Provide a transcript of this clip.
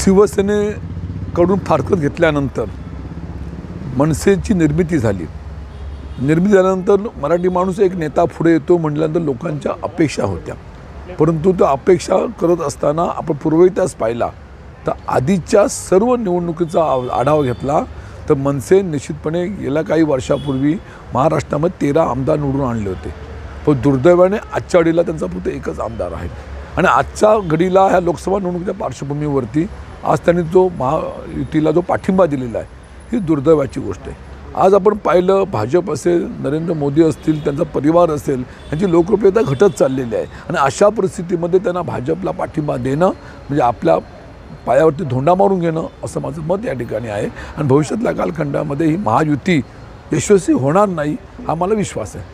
शिवसेनेकडून फारकत घेतल्यानंतर मनसेची निर्मिती झाली. निर्मिती झाल्यानंतर मराठी माणूस एक नेता पुढे येतो म्हटल्यानंतर लोकांच्या अपेक्षा होत्या. परंतु त्या अपेक्षा करत असताना आपण पूर्वइतिहास पाहिला तर आधीच्या सर्व निवडणुकीचा आढावा घेतला तर मनसे निश्चितपणे गेल्या काही वर्षापूर्वी महाराष्ट्रामध्ये 13 आमदार निवडून आणले होते. पण दुर्दैवाने आजच्या घडीला त्यांचा फक्त एकच आमदार आहे. आणि आजच्या घडीला ह्या लोकसभा निवडणुकीच्या पार्श्वभूमीवरती आज त्यांनी जो महायुतीला जो पाठिंबा दिलेला आहे ही दुर्दैवाची गोष्ट आहे. आज आपण पाहिलं भाजप असेल, नरेंद्र मोदी असतील, त्यांचा परिवार असेल, यांची लोकप्रियता घटत चाललेली आहे. आणि अशा परिस्थितीमध्ये त्यांना भाजपला पाठिंबा देणं म्हणजे आपल्या पायावरती धोंडा मारून घेणं असं माझं मत या ठिकाणी आहे. आणि भविष्यातल्या कालखंडामध्ये ही महायुती यशस्वी होणार नाही हा मला विश्वास आहे.